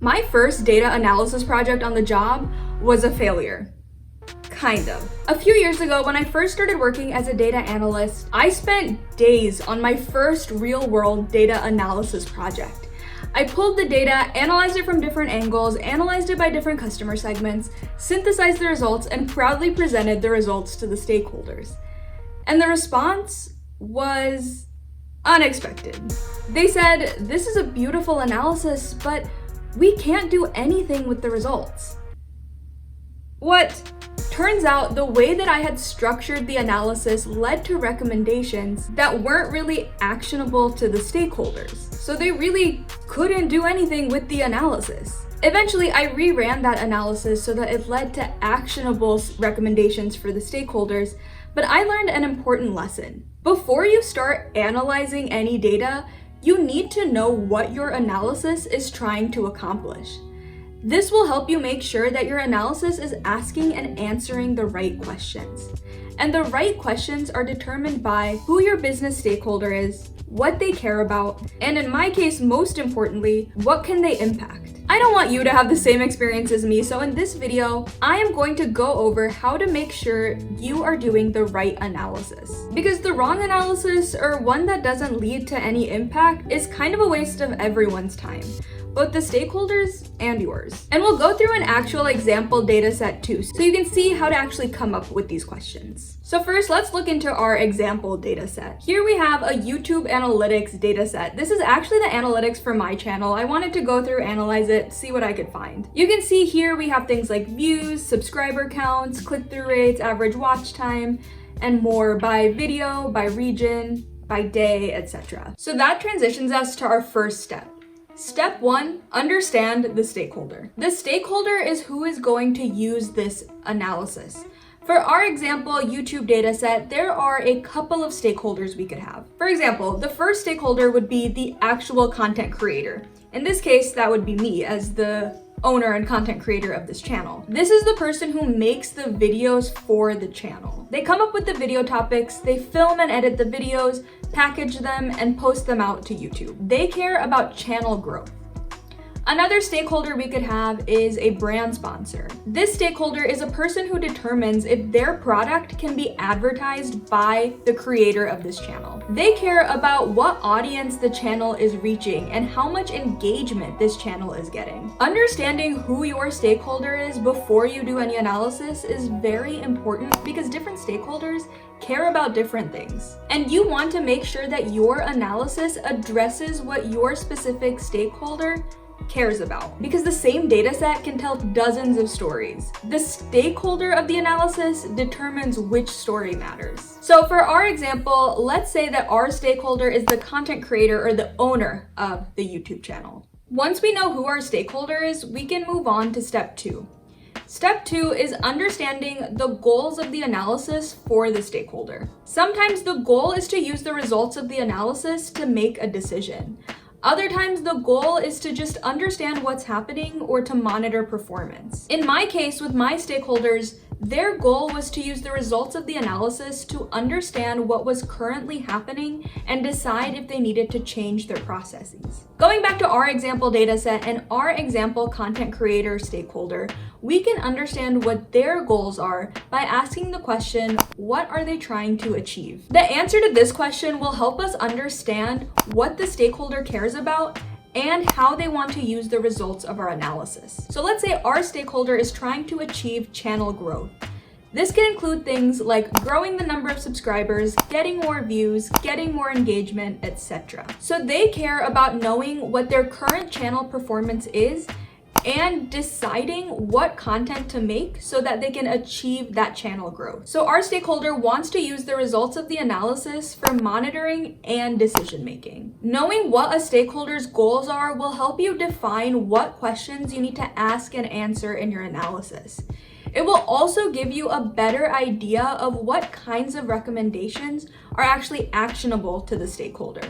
My first data analysis project on the job was a failure. Kind of. A few years ago, when I first started working as a data analyst, I spent days on my first real-world data analysis project. I pulled the data, analyzed it from different angles, analyzed it by different customer segments, synthesized the results, and proudly presented the results to the stakeholders. And the response was unexpected. They said, "This is a beautiful analysis, but we can't do anything with the results." What? Turns out the way that I had structured the analysis led to recommendations that weren't really actionable to the stakeholders. So they really couldn't do anything with the analysis. Eventually, I reran that analysis so that it led to actionable recommendations for the stakeholders, but I learned an important lesson. Before you start analyzing any data, you need to know what your analysis is trying to accomplish. This will help you make sure that your analysis is asking and answering the right questions. And the right questions are determined by who your business stakeholder is, what they care about, and in my case, most importantly, what can they impact? I don't want you to have the same experience as me, so in this video, I am going to go over how to make sure you are doing the right analysis. Because the wrong analysis, or one that doesn't lead to any impact, is kind of a waste of everyone's time, both the stakeholders and yours. And we'll go through an actual example data set too, so you can see how to actually come up with these questions. So first, let's look into our example data set. Here we have a YouTube analytics data set. This is actually the analytics for my channel. I wanted to go through, analyze it, see what I could find. You can see here we have things like views, subscriber counts, click-through rates, average watch time, and more by video, by region, by day, etc. So that transitions us to our first step. Step 1, understand the stakeholder. The stakeholder is who is going to use this analysis. For our example YouTube dataset, there are a couple of stakeholders we could have. For example, the first stakeholder would be the actual content creator. In this case, that would be me as the owner and content creator of this channel. This is the person who makes the videos for the channel. They come up with the video topics, they film and edit the videos, package them, and post them out to YouTube. They care about channel growth. Another stakeholder we could have is a brand sponsor. This stakeholder is a person who determines if their product can be advertised by the creator of this channel. They care about what audience the channel is reaching and how much engagement this channel is getting. Understanding who your stakeholder is before you do any analysis is very important because different stakeholders care about different things. And you want to make sure that your analysis addresses what your specific stakeholder cares about, because the same data set can tell dozens of stories. The stakeholder of the analysis determines which story matters. So for our example, let's say that our stakeholder is the content creator or the owner of the YouTube channel. Once we know who our stakeholder is, we can move on to step 2. Step 2 is understanding the goals of the analysis for the stakeholder. Sometimes the goal is to use the results of the analysis to make a decision. Other times, the goal is to just understand what's happening or to monitor performance. In my case, with my stakeholders, their goal was to use the results of the analysis to understand what was currently happening and decide if they needed to change their processes. Going back to our example dataset and our example content creator stakeholder, we can understand what their goals are by asking the question, what are they trying to achieve? The answer to this question will help us understand what the stakeholder cares about and how they want to use the results of our analysis. So let's say our stakeholder is trying to achieve channel growth. This can include things like growing the number of subscribers, getting more views, getting more engagement, etc. So they care about knowing what their current channel performance is and deciding what content to make so that they can achieve that channel growth. So our stakeholder wants to use the results of the analysis for monitoring and decision making. Knowing what a stakeholder's goals are will help you define what questions you need to ask and answer in your analysis. It will also give you a better idea of what kinds of recommendations are actually actionable to the stakeholder.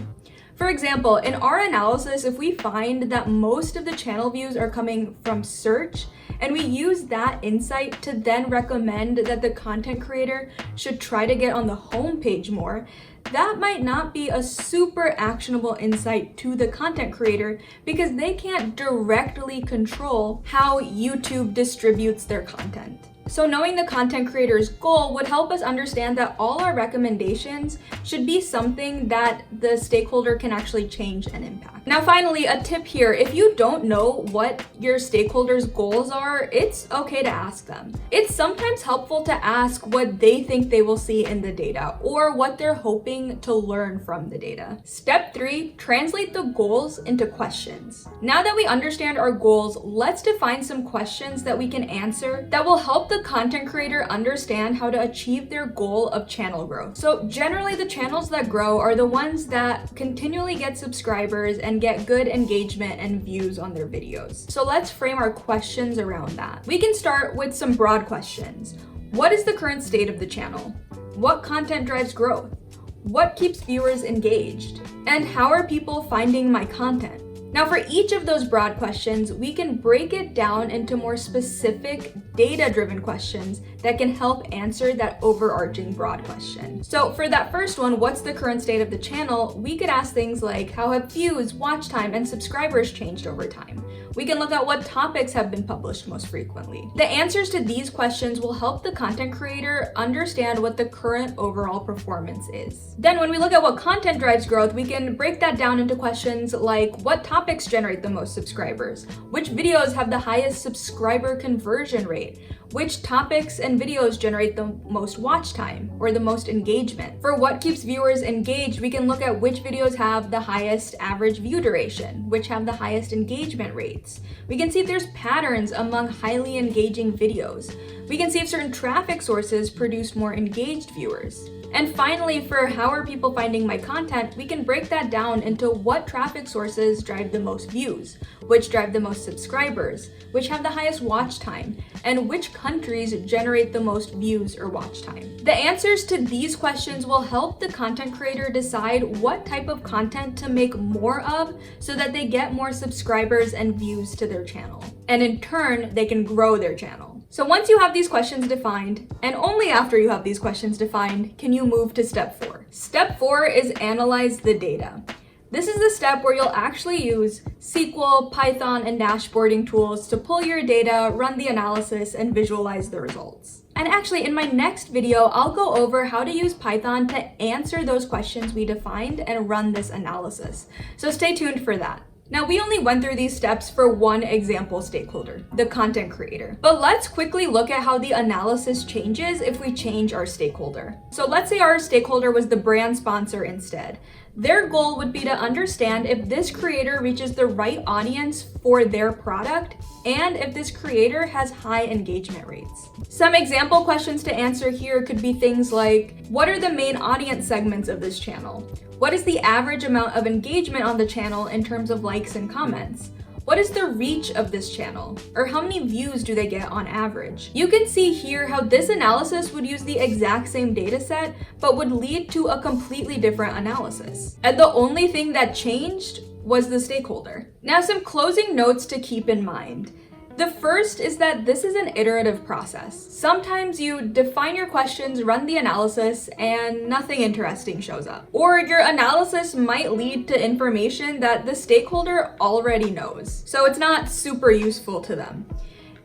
For example, in our analysis, if we find that most of the channel views are coming from search, and we use that insight to then recommend that the content creator should try to get on the home page more, that might not be a super actionable insight to the content creator because they can't directly control how YouTube distributes their content. So knowing the content creator's goal would help us understand that all our recommendations should be something that the stakeholder can actually change and impact. Now, finally, a tip here: if you don't know what your stakeholder's goals are, it's okay to ask them. It's sometimes helpful to ask what they think they will see in the data or what they're hoping to learn from the data. Step 3, translate the goals into questions. Now that we understand our goals, let's define some questions that we can answer that will help the content creator understand how to achieve their goal of channel growth. So generally, the channels that grow are the ones that continually get subscribers and get good engagement and views on their videos. So let's frame our questions around that. We can start with some broad questions. What is the current state of the channel? What content drives growth? What keeps viewers engaged? And how are people finding my content? Now, for each of those broad questions, we can break it down into more specific data-driven questions that can help answer that overarching broad question. So for that first one, what's the current state of the channel? We could ask things like, how have views, watch time, and subscribers changed over time? We can look at what topics have been published most frequently. The answers to these questions will help the content creator understand what the current overall performance is. Then when we look at what content drives growth, we can break that down into questions like, what topics generate the most subscribers? Which videos have the highest subscriber conversion rate? Which topics and videos generate the most watch time or the most engagement? For what keeps viewers engaged, we can look at which videos have the highest average view duration, which have the highest engagement rates. We can see if there's patterns among highly engaging videos. We can see if certain traffic sources produce more engaged viewers. And finally, for how are people finding my content, we can break that down into what traffic sources drive the most views, which drive the most subscribers, which have the highest watch time, and which countries generate the most views or watch time. The answers to these questions will help the content creator decide what type of content to make more of so that they get more subscribers and views to their channel. And in turn, they can grow their channel. So once you have these questions defined, and only after you have these questions defined, can you move to step 4. Step 4 is analyze the data. This is the step where you'll actually use SQL, Python, and dashboarding tools to pull your data, run the analysis, and visualize the results. And actually, in my next video, I'll go over how to use Python to answer those questions we defined and run this analysis. So stay tuned for that. Now, we only went through these steps for one example stakeholder, the content creator. But let's quickly look at how the analysis changes if we change our stakeholder. So let's say our stakeholder was the brand sponsor instead. Their goal would be to understand if this creator reaches the right audience for their product and if this creator has high engagement rates. Some example questions to answer here could be things like, what are the main audience segments of this channel? What is the average amount of engagement on the channel in terms of likes and comments? What is the reach of this channel? Or how many views do they get on average? You can see here how this analysis would use the exact same data set, but would lead to a completely different analysis. And the only thing that changed was the stakeholder. Now, some closing notes to keep in mind. The first is that this is an iterative process. Sometimes you define your questions, run the analysis, and nothing interesting shows up. Or your analysis might lead to information that the stakeholder already knows, so it's not super useful to them.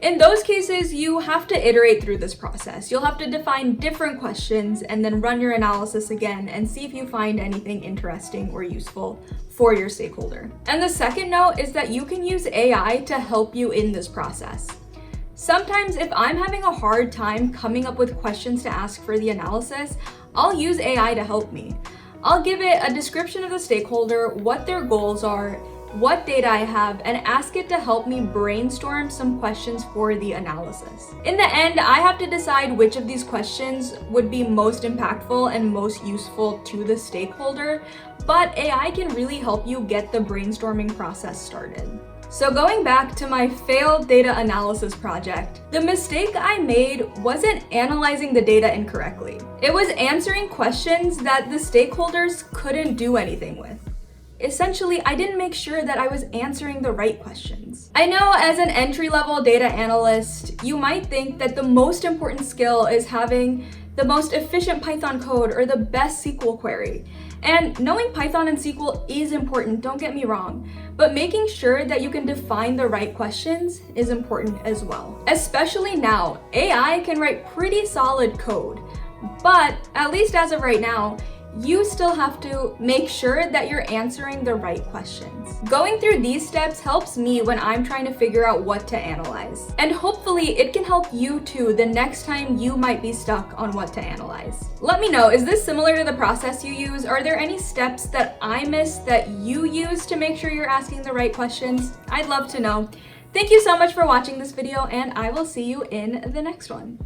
In those cases, you have to iterate through this process. You'll have to define different questions and then run your analysis again and see if you find anything interesting or useful for your stakeholder. And the second note is that you can use AI to help you in this process. Sometimes if I'm having a hard time coming up with questions to ask for the analysis, I'll use AI to help me. I'll give it a description of the stakeholder, what their goals are, what data I have, and ask it to help me brainstorm some questions for the analysis. In the end, I have to decide which of these questions would be most impactful and most useful to the stakeholder, but AI can really help you get the brainstorming process started. So going back to my failed data analysis project, the mistake I made wasn't analyzing the data incorrectly. It was answering questions that the stakeholders couldn't do anything with. Essentially, I didn't make sure that I was answering the right questions. I know as an entry-level data analyst, you might think that the most important skill is having the most efficient Python code, or the best SQL query. And knowing Python and SQL is important, don't get me wrong, but making sure that you can define the right questions is important as well. Especially now, AI can write pretty solid code, but at least as of right now, you still have to make sure that you're answering the right questions. Going through these steps helps me when I'm trying to figure out what to analyze. And hopefully it can help you too the next time you might be stuck on what to analyze. Let me know, is this similar to the process you use? Are there any steps that I missed that you use to make sure you're asking the right questions? I'd love to know. Thank you so much for watching this video, and I will see you in the next one.